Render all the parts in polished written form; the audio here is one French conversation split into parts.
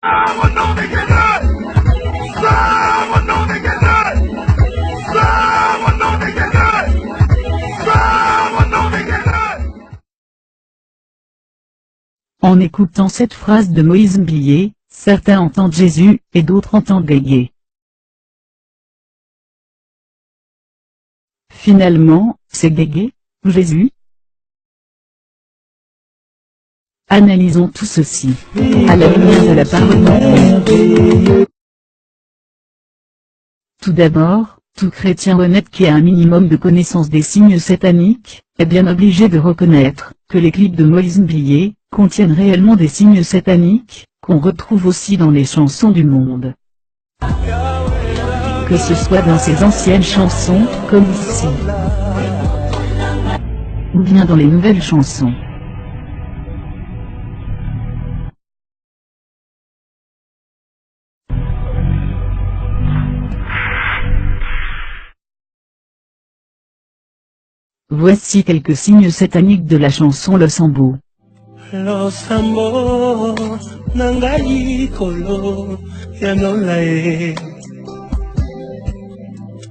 En écoutant cette phrase de Moïse Mbilé, certains entendent Jésus, et d'autres entendent Guégué. Finalement, c'est Guégué, ou Jésus? Analysons tout ceci, à la lumière de la parole de Dieu. Tout d'abord, tout chrétien honnête qui a un minimum de connaissance des signes sataniques, est bien obligé de reconnaître que les clips de Moïse Mbilé contiennent réellement des signes sataniques, qu'on retrouve aussi dans les chansons du monde. Que ce soit dans ses anciennes chansons, comme ici, ou bien dans les nouvelles chansons. Voici quelques signes sataniques de la chanson Le Sambo. Lo sambo nangai kolo ya nolae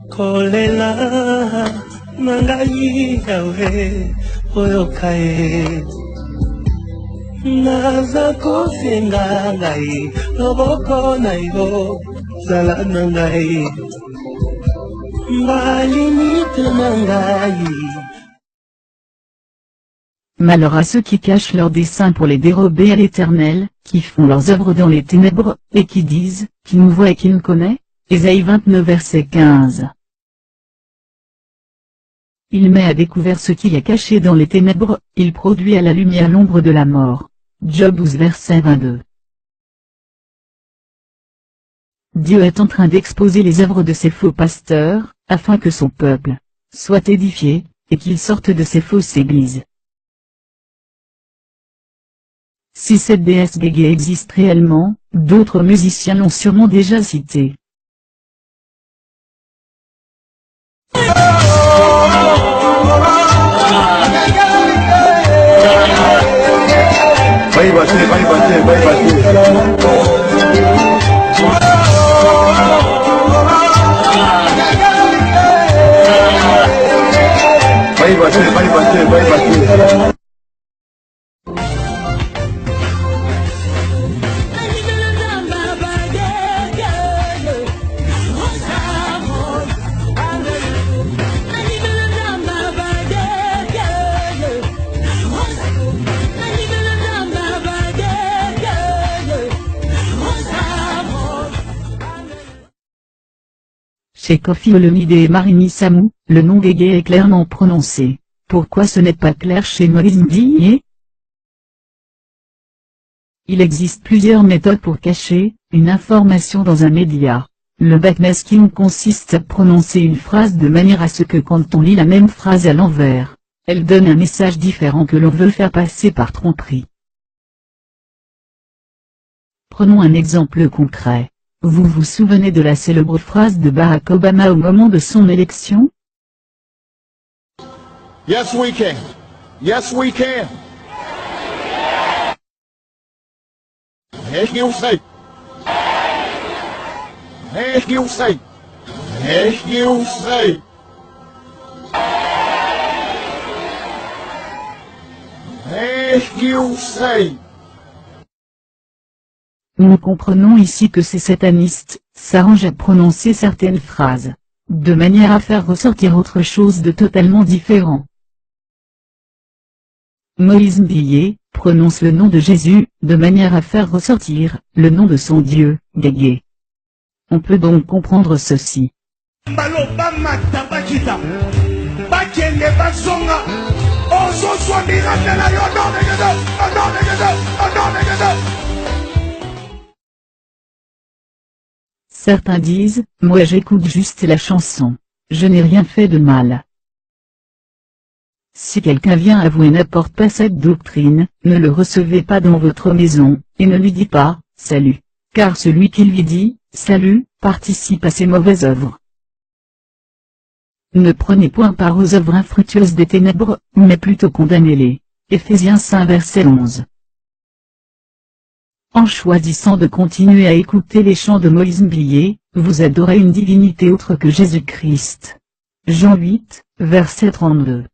kolela nangai yawe oyokae naza kosenga ngai loboko na yo zala nangai mbalimite nangai. Malheur à ceux qui cachent leurs desseins pour les dérober à l'Éternel, qui font leurs œuvres dans les ténèbres, et qui disent, qui nous voit et qui nous connaît. Ésaïe 29 verset 15. Il met à découvert ce qui est caché dans les ténèbres, il produit à la lumière l'ombre de la mort. Job 12 verset 22. Dieu est en train d'exposer les œuvres de ces faux pasteurs, afin que son peuple soit édifié, et qu'il sorte de ces fausses églises. Si cette déesse Guégué existe réellement, d'autres musiciens l'ont sûrement déjà citée. Chez Kofi Olomide et Marini Samou, le nom Guégué est clairement prononcé. Pourquoi ce n'est pas clair chez Moïse Mbilé? Il existe plusieurs méthodes pour cacher une information dans un média. Le backmasking consiste à prononcer une phrase de manière à ce que quand on lit la même phrase à l'envers, elle donne un message différent que l'on veut faire passer par tromperie. Prenons un exemple concret. Vous vous souvenez de la célèbre phrase de Barack Obama au moment de son élection? Yes, we can. Yes, we can. Yes, you say. Yes, you say. Yes, you say. Yes, you say. Nous comprenons ici que ces satanistes s'arrangent à prononcer certaines phrases, de manière à faire ressortir autre chose de totalement différent. Moïse Mbilé prononce le nom de Jésus, de manière à faire ressortir le nom de son Dieu, Guégué. On peut donc comprendre ceci. Certains disent, moi j'écoute juste la chanson, je n'ai rien fait de mal. Si quelqu'un vient à vous et n'apporte pas cette doctrine, ne le recevez pas dans votre maison, et ne lui dites pas, salut, car celui qui lui dit, salut, participe à ses mauvaises œuvres. Ne prenez point part aux œuvres infructueuses des ténèbres, mais plutôt condamnez-les. Éphésiens 5 verset 11. En choisissant de continuer à écouter les chants de Moïse Mbilé, vous adorez une divinité autre que Jésus-Christ. Jean 8, verset 32.